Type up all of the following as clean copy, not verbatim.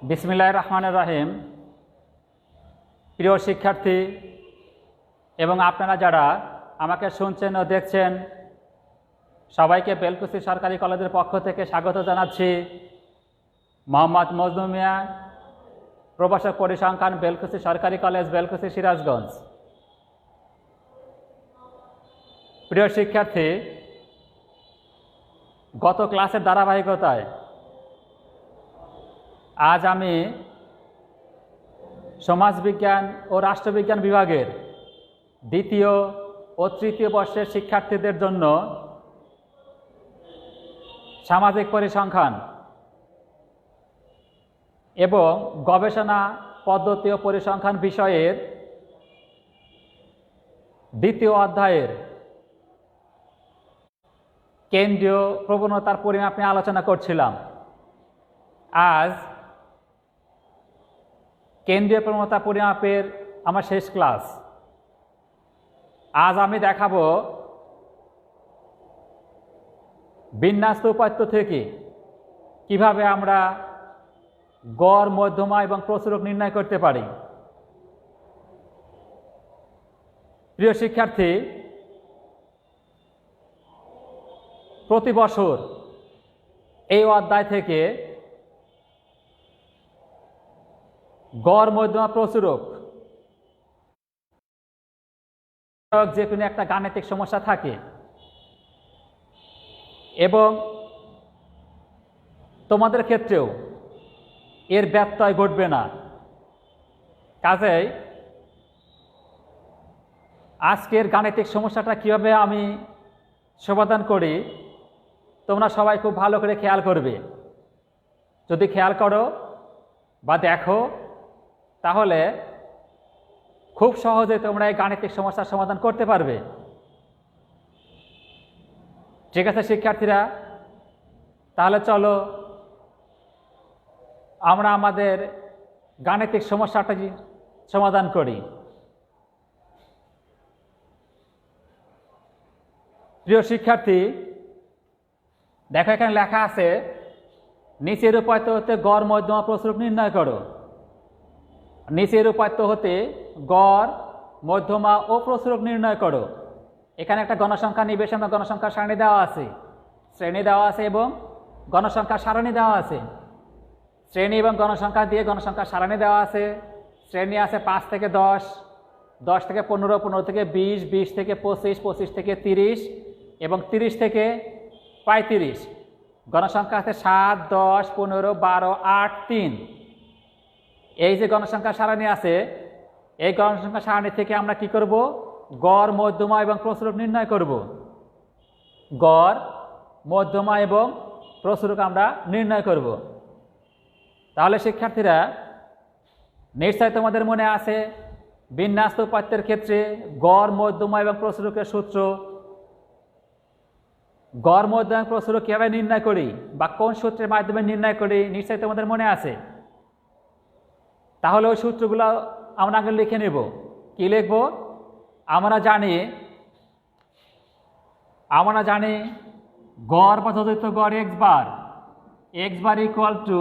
বিসমিল্লাহির রহমানির রহিম। প্রিয় শিক্ষার্থী এবং আপনারা যারা আমাকে শুনছেন ও দেখছেন, সবাইকে বেলকুচি সরকারি কলেজের পক্ষ থেকে স্বাগত জানাচ্ছি। মোহাম্মদ মজনু মিয়া, প্রভাষক পরিসংখ্যান, বেলকুচি সরকারি কলেজ, বেলকুচি, সিরাজগঞ্জ। প্রিয় শিক্ষার্থী, গত ক্লাসের ধারাবাহিকতায় আজ আমি সমাজবিজ্ঞান ও রাষ্ট্রবিজ্ঞান বিভাগের দ্বিতীয় ও তৃতীয় বর্ষের শিক্ষার্থীদের জন্য সামাজিক পরিসংখ্যান এবং গবেষণা পদ্ধতি ও পরিসংখ্যান বিষয়ের দ্বিতীয় অধ্যায়ের কেন্দ্রীয় প্রবণতার পরিমাপ নিয়ে আলোচনা করছিলাম। আজ কেন্দ্রীয় প্রবণতা পরিমাপের আমার শেষ ক্লাস। আজ আমি দেখাবো বিন্যস্ত উপাত্ত থেকে কিভাবে আমরা গড়, মধ্যমা এবং প্রচুরক নির্ণয় করতে পারি। প্রিয় শিক্ষার্থী, প্রতি বছর এই অধ্যায় থেকে গড়, মধ্যমা, প্রচুরক যে কোনো একটা গাণিতিক সমস্যা থাকে এবং তোমাদের ক্ষেত্রেও এর ব্যত্যয় ঘটবে না। কাজেই আজকের গাণিতিক সমস্যাটা কিভাবে আমি সমাধান করি তোমরা সবাই খুব ভালো করে খেয়াল করবে। যদি খেয়াল করো বা দেখো তাহলে খুব সহজে তোমরা এই গাণিতিক সমস্যার সমাধান করতে পারবে। ঠিক আছে শিক্ষার্থীরা, তাহলে চলো আমরা আমাদের গাণিতিক সমস্যাটা সমাধান করি। প্রিয় শিক্ষার্থী, দেখো এখানে লেখা আছে নিচের উপাত্ত হতে গড়, মধ্যমা, প্রচুরক নির্ণয় করো। নিচের উপাত্ত হতে গড়, মধ্যমা ও প্রচুরক নির্ণয় করো। এখানে একটা গণসংখ্যা নিবেশ এবং গণসংখ্যা সারণী দেওয়া আছে, শ্রেণী দেওয়া আছে এবং গণসংখ্যা সারণী দেওয়া আছে। শ্রেণী এবং গণসংখ্যা দিয়ে গণসংখ্যা সারণী দেওয়া আছে। শ্রেণী আছে 5 থেকে 10, 10 থেকে 15, 15 থেকে 20, 20 থেকে 25, 25 থেকে 30 এবং 30 থেকে 35। গণসংখ্যা আছে 7, 10, 15, 12, 8, 3। এই যে গণসংখ্যা সারণী আছে, এই গণসংখ্যা সারণী থেকে আমরা কি করব? গড়, মধ্যমা এবং প্রচুরক নির্ণয় করব। গড়, মধ্যমা এবং প্রচুরক আমরা নির্ণয় করব। তাহলে শিক্ষার্থীরা, নিশ্চয় তোমাদের মনে আছে বিন্যস্ত উপাত্তের ক্ষেত্রে গড়, মধ্যমা এবং প্রচুরকের সূত্র। গড়, মধ্যমা এবং প্রচুরক কীভাবে নির্ণয় করি বা কোন সূত্রের মাধ্যমে নির্ণয় করি নিশ্চয় তোমাদের মনে আছে। তাহলে ওই সূত্রগুলো আমরা আগে লিখে নেব। কি লিখব? আমরা জানি গড় বা যথাযথ গড় x bar equal to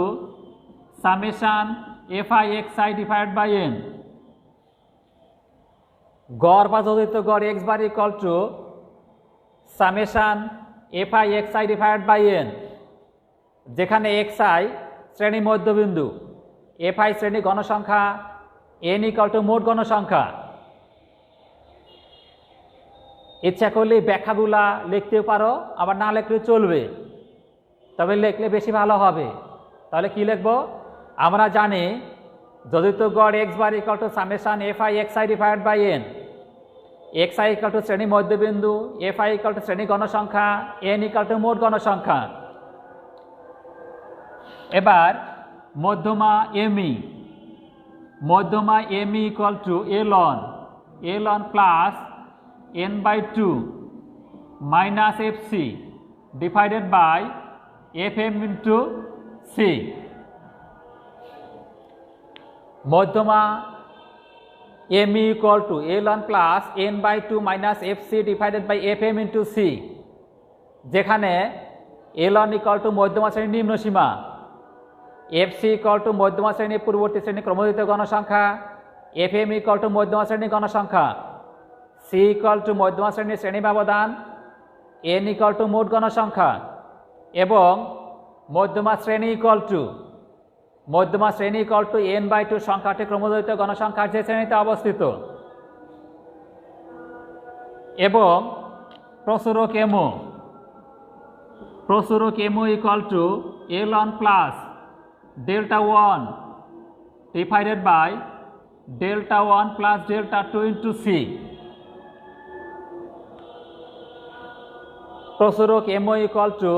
summation fi xi divide by n। গড় বা যথাযথ গড় x bar equal to summation fi xi divide by n, যেখানে xi শ্রেণী মধ্যবিন্দু, fi শ্রেণী গণসংখ্যা, n ইকুয়াল টু মোট গণসংখ্যা। ইচ্ছা করলে ব্যাখ্যাগুলা লিখতেও পারো, আবার না লিখলেও চলবে, তবে লিখলে বেশি ভালো হবে। তাহলে কি লিখব? আমরা জানি যথাযথ গড় x bar equal to summation fi xi divide by n। xi equal to শ্রেণী মধ্যবিন্দু, fi ইকুয়াল টু শ্রেণী গণসংখ্যা, n ইকুয়াল টু মোট গণসংখ্যা। এবার মধ্যমা me equal to ln plus n by 2 minus fc divided by fm into c। মধ্যমা me equal to ln plus n by 2 minus fc divided by fm into c, যেখানে ln equal to মধ্যমা শ্রেণীর নিম্ন সীমা, F C equal to মধ্যমা শ্রেণী পূর্ববর্তী শ্রেণী ক্রমযুক্ত গণসংখ্যা, এফ এম ইকুয়াল টু মধ্যমা শ্রেণী গণসংখ্যা, সি ইকুয়াল টু মধ্যমা শ্রেণীর শ্রেণী ব্যবধান, এন ইকুয়াল টু মোট গণসংখ্যা এবং মধ্যমা শ্রেণী ইকুয়াল টু n/2 সংখ্যাটি ক্রমযুক্ত গণসংখ্যার যে শ্রেণীতে অবস্থিত এবং প্রসারক M O equal to L1 plus delta 1 divided by delta 1 plus delta 2 into C. প্রসারক M O equal to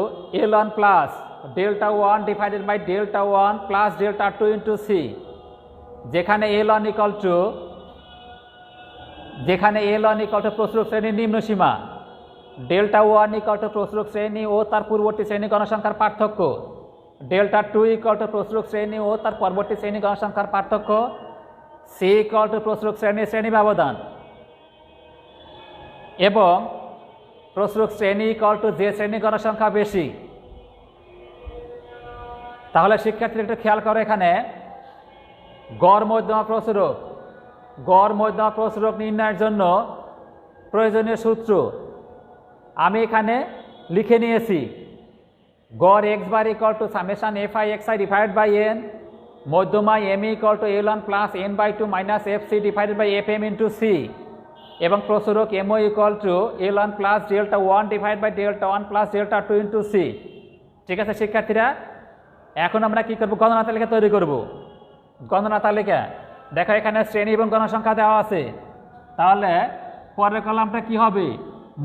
L1 plus delta 1 divided by delta 1 plus delta 2 into C, যেখানে L1 ইকুয়াল টু প্রসারক শ্রেণীর নিম্ন সীমা, ডেল্টা 1 ইকুয়াল টু প্রসারক শ্রেণী ও তার পূর্ববর্তী শ্রেণী গণসংখ্যার পার্থক্য, ডেল্টা 2 ইকুয়াল টু প্রসারক শ্রেণী ও তার পরবর্তী শ্রেণী গণসংখ্যার পার্থক্য, সি ইকুয়াল টু প্রসারক শ্রেণীর শ্রেণী ব্যবধান এবং প্রসারক শ্রেণী ইকুয়াল টু যে শ্রেণী গণসংখ্যা বেশি। তাহলে শিক্ষার্থীরা একটু খেয়াল করো, এখানে গড় মধ্যমা প্রসারক নির্ণয়ের জন্য প্রয়োজনীয় সূত্র আমি এখানে লিখে নিয়েছি। গড় X bar equal to summation F I X I divide by N, মধ্যমা M equal to L1 plus n/2 minus F C divided by F M into C এবং প্রসারক M O equal to L1 plus delta 1 divide by delta 1 plus delta 2 into C. ঠিক আছে শিক্ষার্থীরা, এখন আমরা কি করব? গণনা তালিকা তৈরি করব। গণনা তালিকা দেখো, এখানে শ্রেণী এবং গণসংখ্যা দেওয়া আছে। তাহলে পরের কলামটা কি হবে?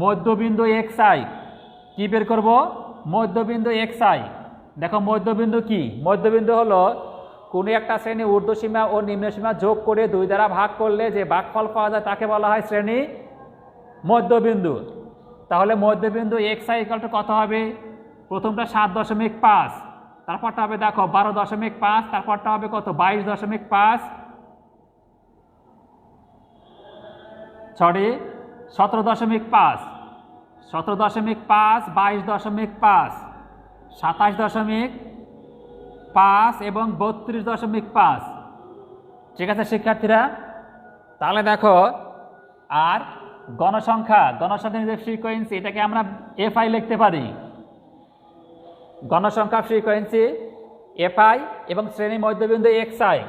মধ্যবিন্দু এক্স আই। কি বের করব? মধ্যবিন্দু এক্স আই। দেখো মধ্যবিন্দু কি? মধ্যবিন্দু হলো কোনো একটা শ্রেণী ঊর্ধ্বসীমা ও নিম্নসীমা যোগ করে 2 দ্বারা ভাগ করলে যে ভাগফল পাওয়া যায় তাকে বলা হয় শ্রেণী মধ্যবিন্দু। তাহলে মধ্যবিন্দু এক্স আই ইকুয়াল টু কত হবে? প্রথমটা 7.5, তারপরটা হবে দেখো 12.5, তারপরটা হবে কত? 22.5, সরি 17.5, 17.5, 22.5, 27.5 এবং 32.5। ঠিক আছে শিক্ষার্থীরা, তাহলে দেখো আর গণসংখ্যার যে ফ্রিকোয়েন্সি, এটাকে আমরা এফ আই লিখতে পারি। গণসংখ্যা ফ্রিকোয়েন্সি এফ আই এবং শ্রেণী মধ্যবিন্দু এক্স আই।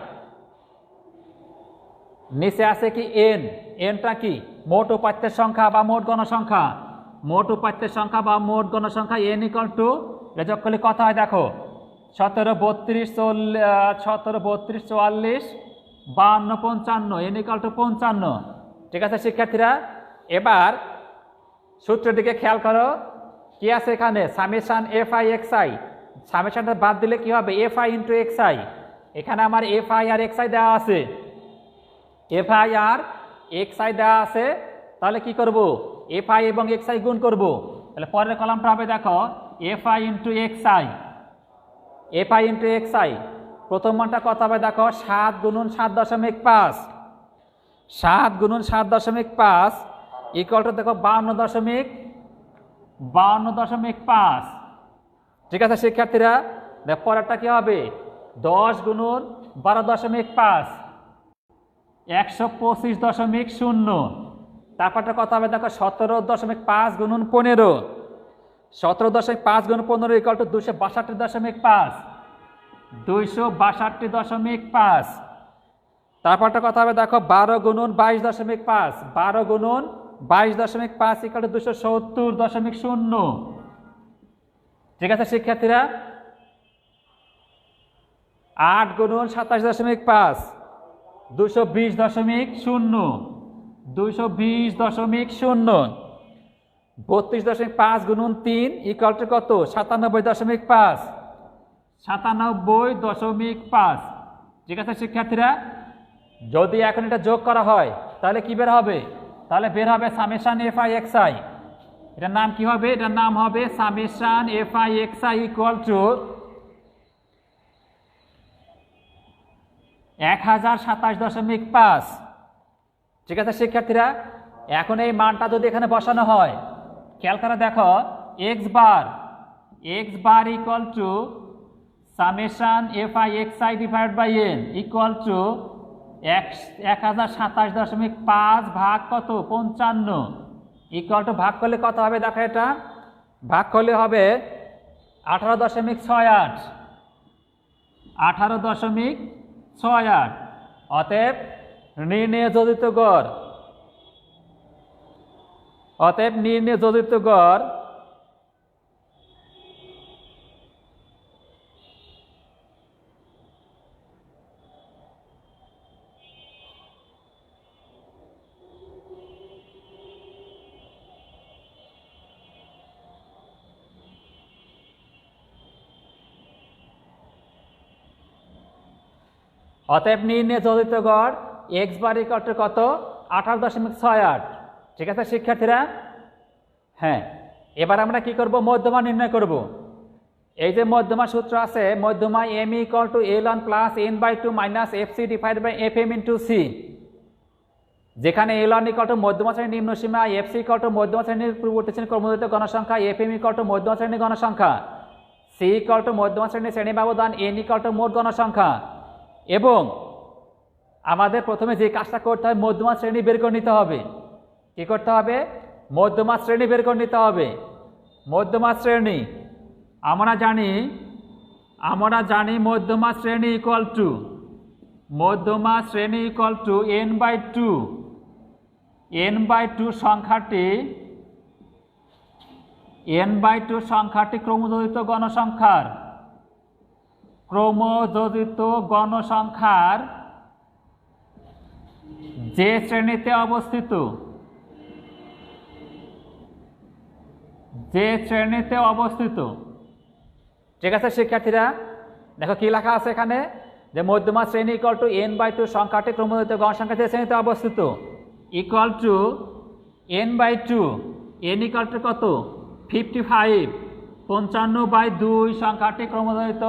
নিচে আছে কি এন। এনটা কি? মোট উপাত্তের সংখ্যা বা মোট গণসংখ্যা। মোট উপাত্তের সংখ্যা বা মোট গণসংখ্যা এন ইকুয়াল টু, যোগ করলে কত হয় দেখো 17, 32, 44, 52, 55, এন ইকুয়াল টু 55। ঠিক আছে শিক্ষার্থীরা, এবার সূত্রের দিকে খেয়াল করো। কি আছে এখানে? Summation F I X I. সামেশনটা বাদ দিলে কি হবে? F I into X I. এখানে আমার এফ আই আর এক্স আই দেওয়া আছে, এফ আই আর এক্স আই দেওয়া আছে। তাহলে কি করব? এফ আই এবং এক্স আই গুণ করব। তাহলে পরের কলামটা হবে দেখো F I into X I. F I into X I, প্রথম মানটা কত হবে দেখো 7 গুণন 7.5, 7 গুণন 7.5 ইকুয়াল টু দেখো 52.5। ঠিক আছে শিক্ষার্থীরা, দেখ পরেরটা কি হবে? 10 গুণন 12.5, 125.0। তারপরটা কত হবে দেখো 17.5 গুণন 15, 17.5 গুণন 15 ইকুয়াল টু 262.5, 262.5। তারপরটা কত হবে দেখো 12 গুণন 22.5, 12 গুণন 22.5 ইকুয়াল টু 270.0। ঠিক আছে শিক্ষার্থীরা, 8 গুণন 27.5, 220.0, 220.0। 32.5 গুণন 3 ইকুয়াল টু কত? 97.5, 97.5। ঠিক আছে শিক্ষার্থীরা, যদি এখন এটা যোগ করা হয় তাহলে কি বের হবে? তাহলে বের হবে summation F I X I. এটার নাম কি হবে? এটার নাম হবে summation F I X I equal to 1027.5। ঠিক আছে শিক্ষার্থীরা, এখন এই মানটা যদি এখানে বসানো হয়, খেয়াল করে দেখো X bar equal to summation F I X I divide by N equal to 1027.5 ভাগ কত 55 ইকুয়াল টু ভাগ করলে কত হবে দেখো, এটা ভাগ করলে হবে 18.68 18.68। অতএব নির্ণয় যোজিত গড়, অতএব নির্ণয় যোজিত গড় অতএব নির্ণয় যোজিত গড় এক্স বার ইকুয়াল টু কত 18.68। ঠিক আছে শিক্ষার্থীরা? হ্যাঁ, এবার আমরা কি করব, মধ্যমা নির্ণয় করব। এই যে মধ্যমা সূত্র আছে, মধ্যমা M equal to L one plus N by two minus F C divide by F M into C, যেখানে এল ওয়ান ইকুয়াল টু মধ্যমা শ্রেণীর নিম্ন সীমা, এফ সি ইকুয়াল টু মধ্যমা শ্রেণীর পূর্ববর্তী শ্রেণীর ক্রমযুক্ত গণসংখ্যা, এফ এম ইকুয়াল টু মধ্যমা শ্রেণীর গণসংখ্যা, সি ইকুয়াল টু মধ্যমা শ্রেণীর শ্রেণী ব্যবধান, এন ইকুয়াল টু মোট গণসংখ্যা। এবং আমাদের প্রথমে যে কাজটা করতে হবে, মধ্যমা শ্রেণী বের করে নিতে হবে। কি করতে হবে? মধ্যমা শ্রেণী বের করে নিতে হবে। মধ্যমা শ্রেণী আমরা জানি মধ্যমা শ্রেণী equal to N by two সংখ্যাটি ক্রমযোজিত গণসংখ্যার যে শ্রেণীতে অবস্থিত। ঠিক আছে শিক্ষার্থীরা? দেখো কি লেখা আছে এখানে, যে মধ্যমা শ্রেণী equal to N by two সংখ্যাটি ক্রমযোজিত গণসংখ্যা যে শ্রেণীতে অবস্থিত equal to N by two, N equal to কত 55, 55/2 সংখ্যাটি ক্রমযোজিত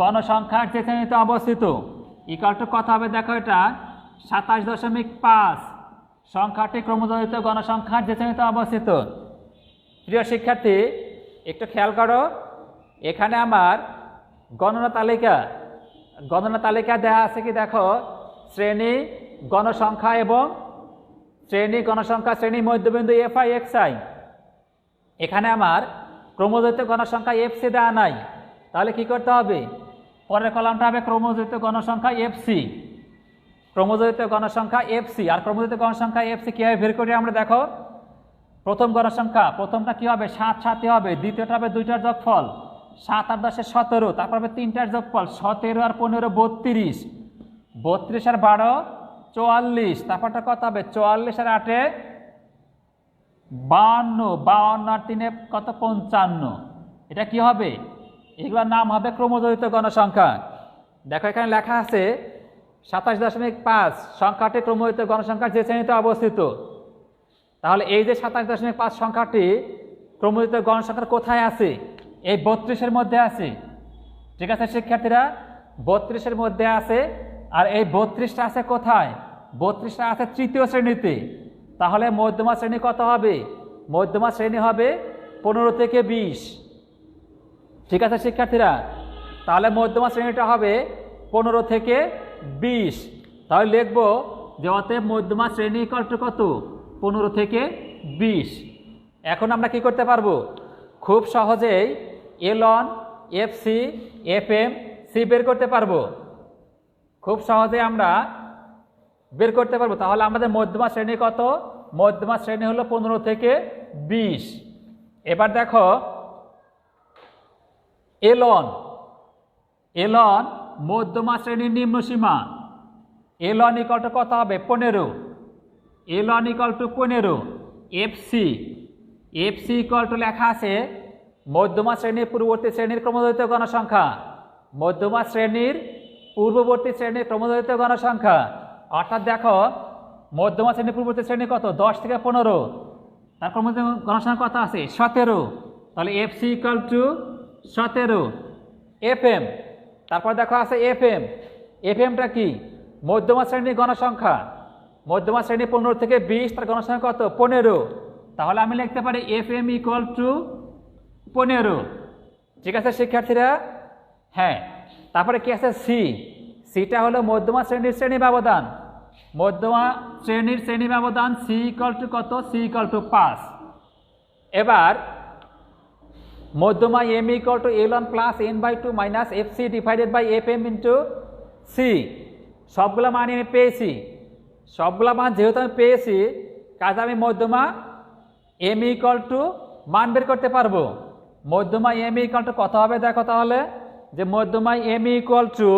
গণসংখ্যার যে শ্রেণীতে অবস্থিত ইকুয়াল টু কত হবে দেখো, এটা 27.5 সংখ্যাটি ক্রমযোজিত গণসংখ্যার যে শ্রেণীতে অবস্থিত। প্রিয় শিক্ষার্থী একটু খেয়াল করো, এখানে আমার গণনা তালিকা দেওয়া আছে কি দেখো, শ্রেণী গণসংখ্যা এবং শ্রেণী মধ্যবিন্দু এফ আই এক্স আই। এখানে আমার ক্রমযোজিত গণসংখ্যা এফ সি দেওয়া নাই, তাহলে কি করতে হবে, পরের কলামটা হবে ক্রমযোজিত গণসংখ্যা এফ সি, ক্রমযোজিত গণসংখ্যা এফ সি। আর ক্রমযোজিত গণসংখ্যা এফ সি কীভাবে বের করি আমরা দেখো, প্রথম গণসংখ্যা প্রথমটা কি হবে 7 7 হবে, দ্বিতীয়টা হবে 2টার যোগফল 7 আর 10 17, তারপর হবে 3টার যোগফল 17 আর 15 32, 32 আর 12 44, তারপরটা কত হবে 44 আর 8 52, 52 আর 3 কত 55। এটা কি হবে, এগুলোর নাম হবে ক্রমযোজিত গণসংখ্যা। দেখো এখানে লেখা আছে 27.5 সংখ্যাটি ক্রমযোজিত গণসংখ্যার যে শ্রেণীতে অবস্থিত। তাহলে এই যে 27.5 সংখ্যাটি ক্রমযোজিত গণসংখ্যার কোথায় আছে, এই 32-এর মধ্যে আছে। ঠিক আছে শিক্ষার্থীরা? 32-এর মধ্যে আছে। আর এই 32টা আছে কোথায়, 32টা আছে তৃতীয় শ্রেণীতে। তাহলে মধ্যমা শ্রেণী কত হবে, মধ্যমা শ্রেণী হবে 15 থেকে 20। ঠিক আছে শিক্ষার্থীরা? তাহলে মধ্যমা শ্রেণীটা হবে 15 থেকে 20। তাহলে লিখব যে অতএব মধ্যমা শ্রেণী ইকুয়াল টু কত 15 থেকে 20। এখন আমরা কি করতে পারবো, খুব সহজেই L1 FC FM C বের করতে পারবো, খুব সহজে আমরা বের করতে পারবো। তাহলে আমাদের মধ্যমা শ্রেণী কত, মধ্যমা শ্রেণী হলো 15 থেকে 20। এবার দেখো L1 মধ্যমা শ্রেণীর নিম্ন সীমা, L1 ইকুয়াল টু কত হবে 15, L1 equal to 15। FC equal two লেখা আছে মধ্যমা শ্রেণীর পূর্ববর্তী শ্রেণীর ক্রমযোজিত গণসংখ্যা, মধ্যমা শ্রেণীর পূর্ববর্তী শ্রেণীর ক্রমযোজিত গণসংখ্যা। অর্থাৎ দেখো মধ্যমা শ্রেণীর পূর্ববর্তী শ্রেণী কত 10 থেকে 15, তার ক্রমযোজিত গণসংখ্যা কত আছে 17। তাহলে FC ইকুয়াল টু 17। FM, তারপর দেখো আছে FMটা কি মধ্যমা শ্রেণীর গণসংখ্যা, মধ্যমা শ্রেণী 15 থেকে 20, তার গণসংখ্যা কত 15। তাহলে আমি লিখতে পারি FM ইকুয়াল টু 15। ঠিক আছে শিক্ষার্থীরা? হ্যাঁ, তারপরে কি আছে সি, সিটা হলো মধ্যমা শ্রেণীর শ্রেণী ব্যবধান, মধ্যমা শ্রেণীর শ্রেণী ব্যবধান সি ইকুয়াল টু কত, সি ইকুয়াল টু 5। এবার মধ্যমা M equal to L1 plus n/2 minus FC divided by FM into C, সবগুলো মান আমি পেয়েছি, সবগুলো মান যেহেতু আমি পেয়েছি কাজে আমি মধ্যমা এম ইকুয়াল টু মান বের করতে পারবো। মধ্যমা এম ইকুয়াল টু কত হবে দেখো তাহলে, যে মধ্যমা এম ইকুয়াল টু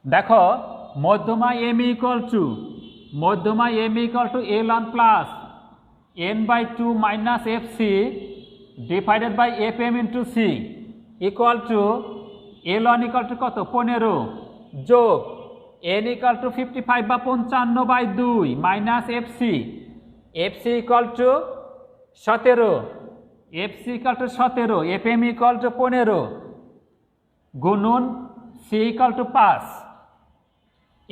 দেখো মধ্যমা M equal to L1 plus n/2 minus FC divided by FM into C equal to L1 equal to কত 15 যোগ n ইকুয়াল টু 55 বা 55/2 minus FC equal to 17, FC equal to 17, FM equal to 15 গুণন C equal to 5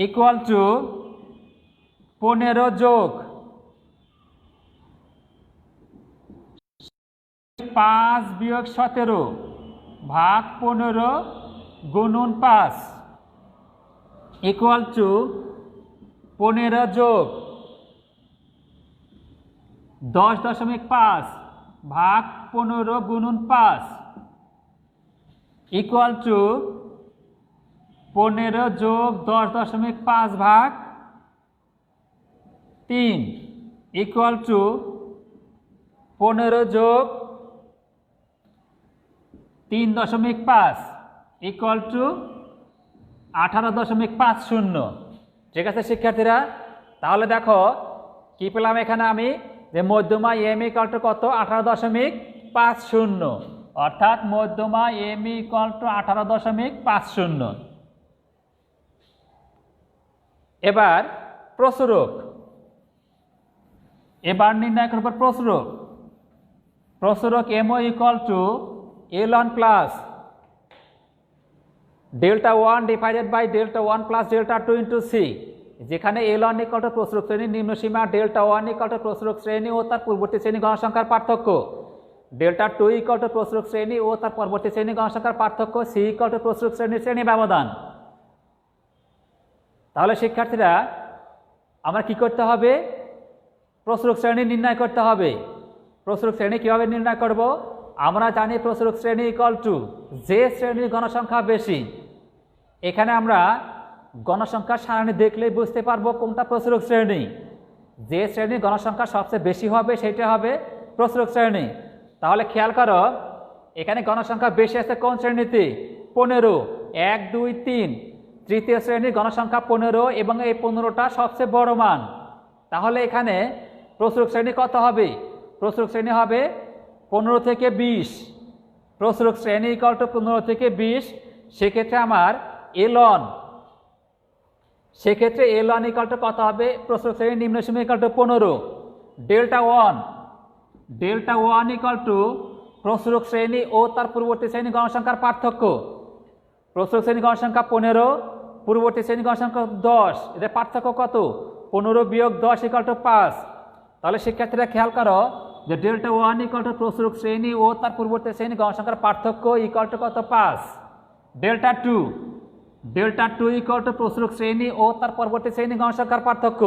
equal to 15 যোগ 5 বিয়োগ 17 ভাগ 15 গুণন 5 equal to 15 যোগ 10.5 ভাগ 15 গুণন 5 ইকুয়াল টু 15 যোগ 10.5 ভাগ 3 ইকুয়াল টু 15 যোগ 3.5 ইকুয়াল টু 18.50। ঠিক আছে শিক্ষার্থীরা, তাহলে দেখো কি পেলাম এখানে আমি, যে মধ্যমা এম ইকুয়াল টু কত 18.50, অর্থাৎ মধ্যমা এম ইকুয়াল টু 18.50। এবার প্রসারক, এবার নির্ণয় করব প্রসারক। প্রসারক MO equal to L1 plus Δ1 divided by Δ1 plus Δ2 into C, যেখানে L1 ইকুয়াল টু প্রসারক শ্রেণীর নিম্নসীমা, Δ1 ইকুয়াল টু প্রসারক শ্রেণী ও তার পূর্ববর্তী শ্রেণী গণসংখ্যার পার্থক্য, Δ2 ইকুয়াল টু প্রসারক শ্রেণী ও তার পরবর্তী শ্রেণী গণসংখ্যার পার্থক্য, সি ইকুয়াল টু প্রসারক শ্রেণীর শ্রেণী ব্যবধান। তাহলে শিক্ষার্থীরা আমরা কি করতে হবে, প্রসারক শ্রেণী নির্ণয় করতে হবে। প্রসারক শ্রেণী কিভাবে নির্ণয় করব, আমরা জানি প্রসারক শ্রেণী ইকুয়াল টু যে শ্রেণীর গণসংখ্যা বেশি। এখানে আমরা গণসংখ্যার সারণী দেখলেই বুঝতে পারবো কোনটা প্রসারক শ্রেণী। যে শ্রেণীর গণসংখ্যা সবচেয়ে বেশি হবে সেটা হবে প্রসারক শ্রেণী। তাহলে খেয়াল করো এখানে গণসংখ্যা বেশি আছে কোন শ্রেণীতে, 15, 1, 2, 3, তৃতীয় শ্রেণীর গণসংখ্যা 15 এবং এই 15টা সবচেয়ে বড় মান। তাহলে এখানে প্রসারক শ্রেণী কত হবে, প্রসারক শ্রেণী হবে 15 থেকে 20। প্রসারক শ্রেণী ইকুয়াল টু 15 থেকে 20। সেক্ষেত্রে আমার L1, সেক্ষেত্রে L1 ইকুয়াল টু কত হবে, প্রসারক শ্রেণী নিম্নসীমা ইকুয়াল টু 15, Δ1 ইকুয়াল টু প্রসারক শ্রেণী ও তার পূর্ববর্তী শ্রেণী গণসংখ্যার পার্থক্য। প্রসারক শ্রেণী গণসংখ্যা 15, পূর্ববর্তী শ্রেণী গণসংখ্যা 10, এদের পার্থক্য কত, 15 বিয়োগ 10 ইকুয়াল টু 5। তাহলে শিক্ষার্থীরা খেয়াল করো যে Δ1 ইকুয়াল টু প্রসারক শ্রেণী ও তার পূর্ববর্তী শ্রেণী গণসংখ্যার পার্থক্য ইকুয়াল টু কত, 5। Δ2 ইকুয়াল টু প্রসারক শ্রেণী ও তার পরবর্তী শ্রেণী গণসংখ্যার পার্থক্য।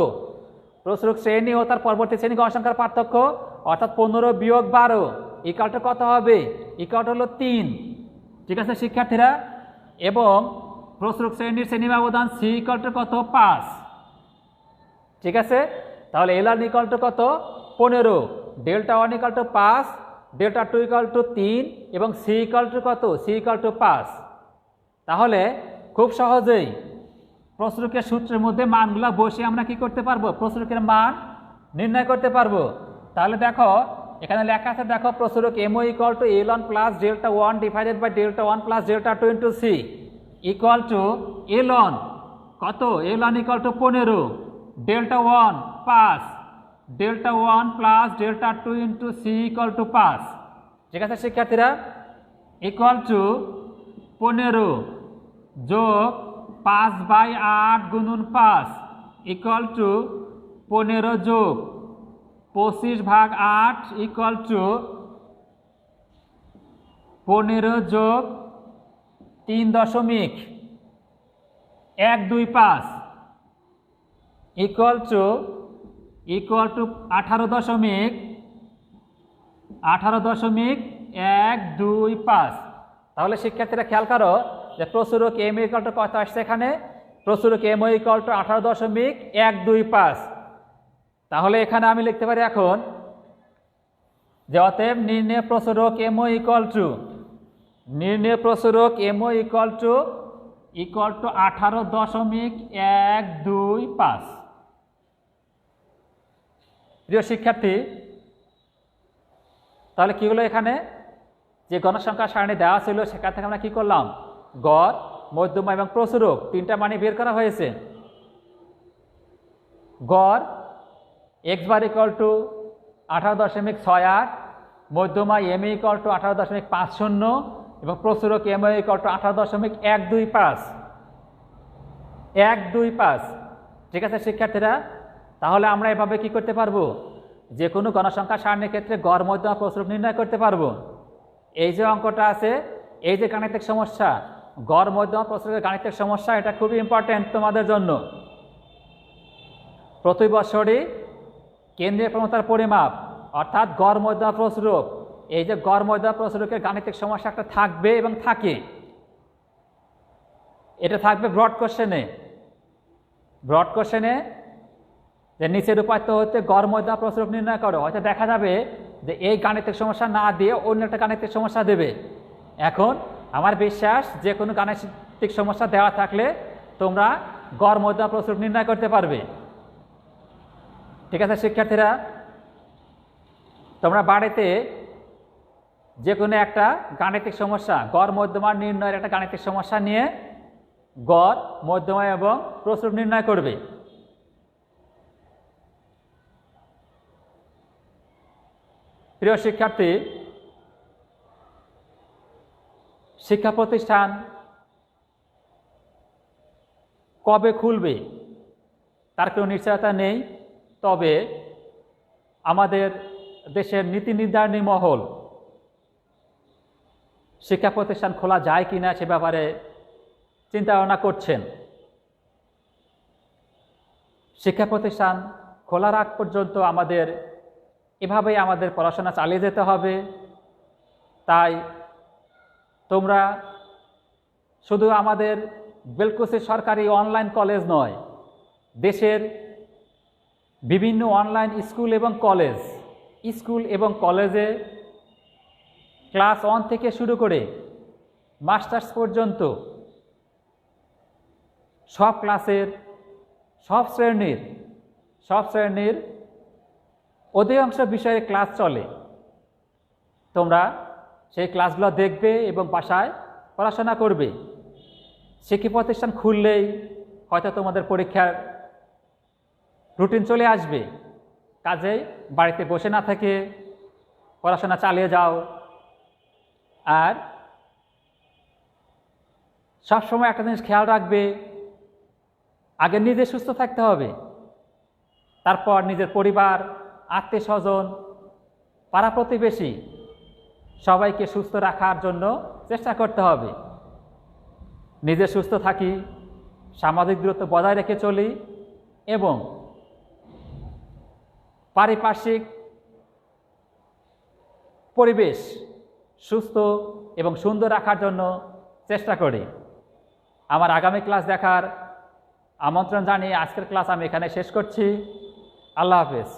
প্রসারক শ্রেণী ও তার পরবর্তী শ্রেণী গণসংখ্যার পার্থক্য অর্থাৎ 15 বিয়োগ 12 ইকুয়াল টু কত হবে, ইকুয়াল টু হলো 3। ঠিক আছে শিক্ষার্থীরা, এবং প্রসারক শ্রেণীর শ্রেণী ব্যবধান সি ইকুয়াল টু কত, 5। ঠিক আছে, তাহলে L1 ইকুয়াল টু কত, 15, Δ1 ইকুয়াল টু 5, Δ2 ইকুয়াল টু 3 এবং সি ইকুয়াল টু কত, সি ইকুয়াল টু 5। তাহলে খুব সহজেই প্রসারকের সূত্রের মধ্যে মানগুলো বসে আমরা কি করতে পারবো, প্রসারকের মান নির্ণয় করতে পারবো। তাহলে দেখো এখানে লেখা আছে, দেখো প্রসারক MO equal to L1 plus Δ1 divided by Δ1 plus Δ2 into C equal to L1 কত, L1 equal to 15, Δ1 5, Δ1 plus Δ2 into C equal to 5। ঠিক আছে শিক্ষার্থীরা, ইকুয়াল টু 15 যোগ 5/8 গুণন 5 ইকুয়াল টু 15 যোগ 25/8 ইকুয়াল টু 15 যোগ 3.125 ইকুয়াল টু 18.125। তাহলে শিক্ষার্থীরা খেয়াল করো যে প্রচুরক এম ইকুয়াল টু কত আসছে এখানে, প্রচুরক এম ইকুয়াল টু 18.125। তাহলে এখানে আমি লিখতে পারি এখন যে অতএব নির্ণয় প্রচুরক এম ইকুয়াল টু 18.125। প্রিয় শিক্ষার্থী, তাহলে কি হলো, এখানে যে গণসংখ্যা সারণী দেওয়া ছিল সেখান থেকে আমরা কি করলাম, গড়, মধ্যমা এবং প্রচুরক তিনটা মানে বের করা হয়েছে। গড় x বার ইকুয়াল টু 18.68, মধ্যমা m ইকুয়াল টু 18.50 এবং প্রচুরক m ইকুয়াল টু 18.125। ঠিক আছে শিক্ষার্থীরা, তাহলে আমরা এভাবে কি করতে পারবো, যে কোনো গণসংখ্যা সারণীর ক্ষেত্রে গড়, মধ্যমা, প্রচুরক নির্ণয় করতে পারবো। এই যে অঙ্কটা আছে, এই যে গাণিতিক সমস্যা, গড়, মধ্যমা, প্রচুরকের গাণিতিক সমস্যা, এটা খুবই ইম্পর্টেন্ট তোমাদের জন্য। প্রতি বছরই কেন্দ্রীয় প্রবণতার পরিমাপ অর্থাৎ গড়, মধ্যমা, প্রচুরক, এই যে গড়, মধ্যমা, প্রচুরকের গাণিতিক সমস্যা একটা থাকবে এবং থাকে। এটা থাকবে ব্রড কোশ্চেনে যে নিচের উপাত্ত হতে গড়, মধ্যমা, প্রচুরক নির্ণয় করো। হয়তো দেখা যাবে যে এই গাণিতিক সমস্যা না দিয়ে অন্য একটা গাণিতিক সমস্যা দেবে। এখন আমার বিশ্বাস যে কোনো গাণিতিক সমস্যা দেওয়া থাকলে তোমরা গড়, মধ্যমা, প্রচুরক নির্ণয় করতে পারবে। ঠিক আছে শিক্ষার্থীরা, তোমরা বাড়িতে যে কোনো একটা গাণিতিক সমস্যা, গড়, মধ্যমা নির্ণয়ের একটা গাণিতিক সমস্যা নিয়ে গড়, মধ্যমা এবং প্রচুরক নির্ণয় করবে। প্রিয় শিক্ষার্থী, শিক্ষা প্রতিষ্ঠান কবে খুলবে তার কোনো নিশ্চয়তা নেই। তবে আমাদের দেশের নীতি নির্ধারণী মহল শিক্ষা প্রতিষ্ঠান খোলা যায় কিনা সে ব্যাপারে চিন্তা ভাবনা করছেন। শিক্ষা প্রতিষ্ঠান খোলার আগ পর্যন্ত এভাবেই আমাদের পড়াশোনা চালিয়ে যেতে হবে। তাই তোমরা শুধু আমাদের বেলকুচি সরকারি অনলাইন কলেজ নয়, দেশের বিভিন্ন অনলাইন স্কুল এবং কলেজে ক্লাস 1 থেকে শুরু করে মাস্টার্স পর্যন্ত সব ক্লাসের সব শ্রেণীর অধিকাংশ বিষয়ে ক্লাস চলে। তোমরা সেই ক্লাসগুলো দেখবে এবং বাসায় পড়াশোনা করবে। শিক্ষা প্রতিষ্ঠান খুললেই হয়তো তোমাদের পরীক্ষার রুটিন চলে আসবে। কাজেই বাড়িতে বসে না থেকে পড়াশোনা চালিয়ে যাও। আর সবসময় একটা জিনিস খেয়াল রাখবে, আগে নিজে সুস্থ থাকতে হবে, তারপর নিজের পরিবার, আত্মীয় স্বজন, পাড়া প্রতিবেশী সবাইকে সুস্থ রাখার জন্য চেষ্টা করতে হবে। নিজে সুস্থ থাকি, সামাজিক দূরত্ব বজায় রেখে চলি এবং পারিপার্শ্বিক পরিবেশ সুস্থ এবং সুন্দর রাখার জন্য চেষ্টা করি। আমার আগামী ক্লাস দেখার আমন্ত্রণ জানিয়ে আজকের ক্লাস আমি এখানে শেষ করছি। আল্লাহ হাফেজ।